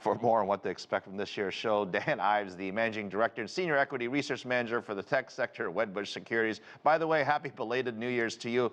For more on what to expect from this year's show, Dan Ives, the Managing Director and Senior Equity Research Manager for the tech sector at Wedbush Securities. By the way, happy belated New Year's to you.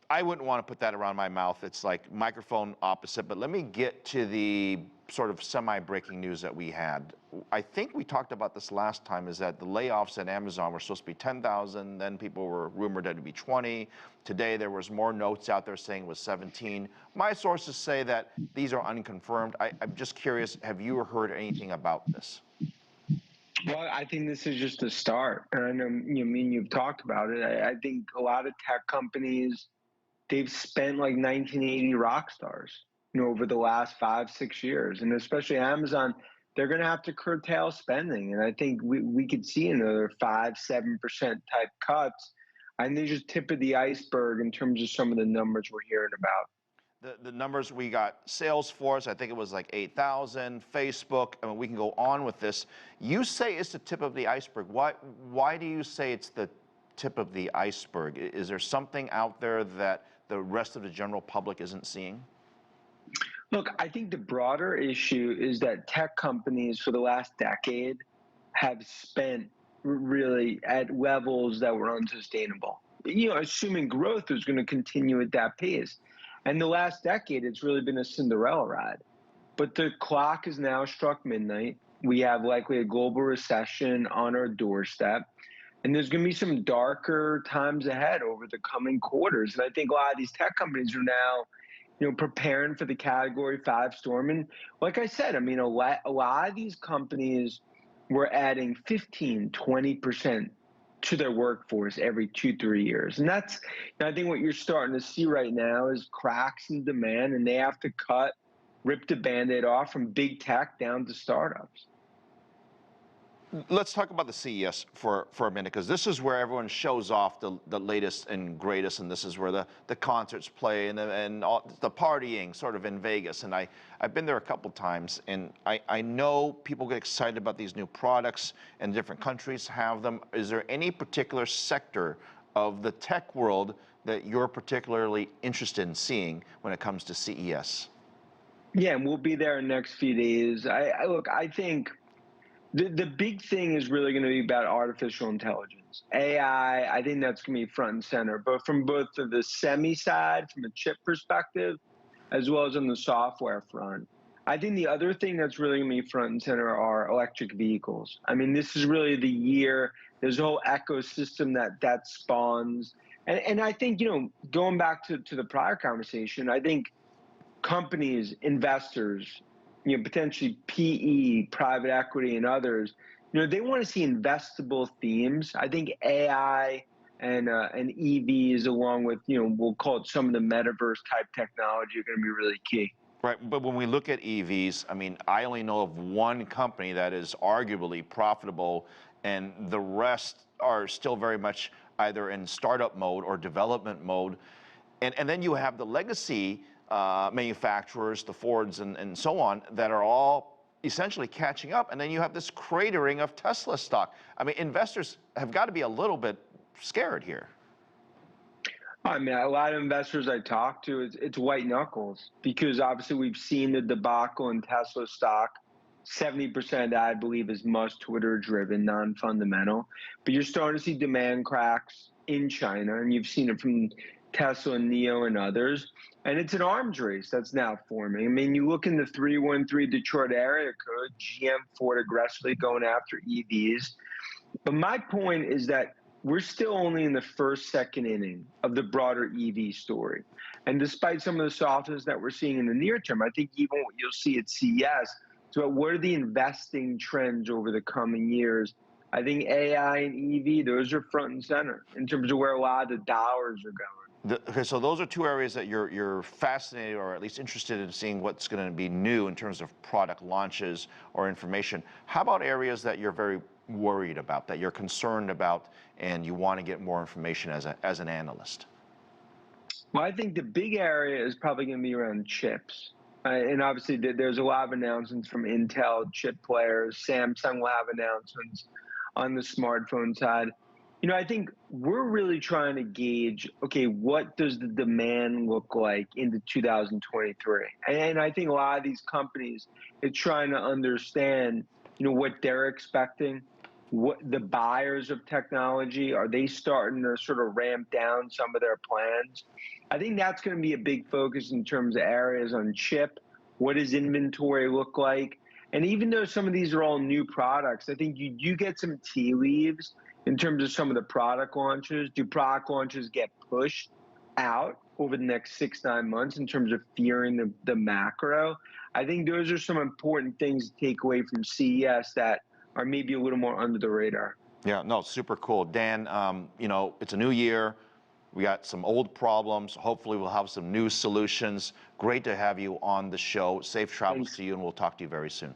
I wouldn't want to put that around my mouth. It's like microphone opposite, but let me get to the sort of semi-breaking news that we had. I think we talked about this last time, is that the layoffs at Amazon were supposed to be 10,000, then people were rumored that it would be 20. Today there was more notes out there saying it was 17. My sources say that these are unconfirmed. I'm just curious, have you heard anything about this? Well, I think this is just a start. And I know you've talked about it. I think a lot of tech companies, they've spent like 1980 rock stars, over the last 5-6 years. And especially Amazon, they're going to have to curtail spending. And I think we could see another 5-7% type cuts. I think they're just tip of the iceberg in terms of some of the numbers we're hearing about. The numbers we got, Salesforce, I think it was like 8,000, Facebook, I mean, we can go on with this. You say it's the tip of the iceberg. Why do you say it's the tip of the iceberg? Is there something out there that the rest of the general public isn't seeing? Look, I think the broader issue is that tech companies for the last decade have spent really at levels that were unsustainable. Assuming growth is going to continue at that pace. And the last decade, it's really been a Cinderella ride. But the clock has now struck midnight. We have likely a global recession on our doorstep. And there's going to be some darker times ahead over the coming quarters. And I think a lot of these tech companies are now, preparing for the Category 5 storm. And like I said, I mean, a lot of these companies were adding 15, 20% to their workforce every 2-3 years. And that's, I think what you're starting to see right now is cracks in demand, and they have to rip the Band-Aid off from big tech down to startups. Let's talk about the CES for a minute, because this is where everyone shows off the latest and greatest, and this is where the concerts play and all, the partying sort of in Vegas. And I've been there a couple times, and I know people get excited about these new products, and different countries have them. Is there any particular sector of the tech world that you're particularly interested in seeing when it comes to CES? Yeah, and we'll be there in the next few days. Look, I think the big thing is really going to be about artificial intelligence. AI, I think that's going to be front and center, but from both the semi side, from a chip perspective, as well as on the software front. I think the other thing that's really going to be front and center are electric vehicles. I mean, this is really the year. There's a whole ecosystem that spawns. And I think, going back to the prior conversation, I think companies, investors, potentially PE, private equity, and others, they want to see investable themes. I think AI and EVs, along with, we'll call it some of the metaverse type technology, are going to be really key. Right, but when we look at EVs, I mean, I only know of one company that is arguably profitable, and the rest are still very much either in startup mode or development mode. And then you have the legacy manufacturers, the Fords and so on, that are all essentially catching up. And then you have this cratering of Tesla stock. I mean, investors have got to be a little bit scared here. I mean, a lot of investors I talk to, it's white knuckles, because obviously we've seen the debacle in Tesla stock. 70% of that, I believe, is much Twitter-driven, non-fundamental. But you're starting to see demand cracks in China, and you've seen it from Tesla and NIO and others. And it's an arms race that's now forming. I mean, you look in the 313 Detroit area code, GM, Ford aggressively going after EVs. But my point is that we're still only in the second inning of the broader EV story. And despite some of the softness that we're seeing in the near term, I think even what you'll see at CES is about what are the investing trends over the coming years. I think AI and EV, those are front and center in terms of where a lot of the dollars are going. Okay, so those are two areas that you're fascinated, or at least interested in seeing what's going to be new in terms of product launches or information. How about areas that you're very worried about, that you're concerned about, and you want to get more information as an analyst? Well, I think the big area is probably going to be around chips. And obviously, there's a lot of announcements from Intel chip players. Samsung will have announcements on the smartphone side. I think we're really trying to gauge, okay, what does the demand look like into 2023? And I think a lot of these companies are trying to understand, what they're expecting, what the buyers of technology, are they starting to sort of ramp down some of their plans? I think that's going to be a big focus in terms of areas on chip. What does inventory look like? And even though some of these are all new products, I think you do get some tea leaves in terms of some of the product launches. Do product launches get pushed out over the next 6-9 months in terms of fearing the macro? I think those are some important things to take away from CES that are maybe a little more under the radar. Yeah, no, super cool. Dan, it's a new year. We got some old problems. Hopefully we'll have some new solutions. Great to have you on the show. Safe travels Thanks. to you, and we'll talk to you very soon.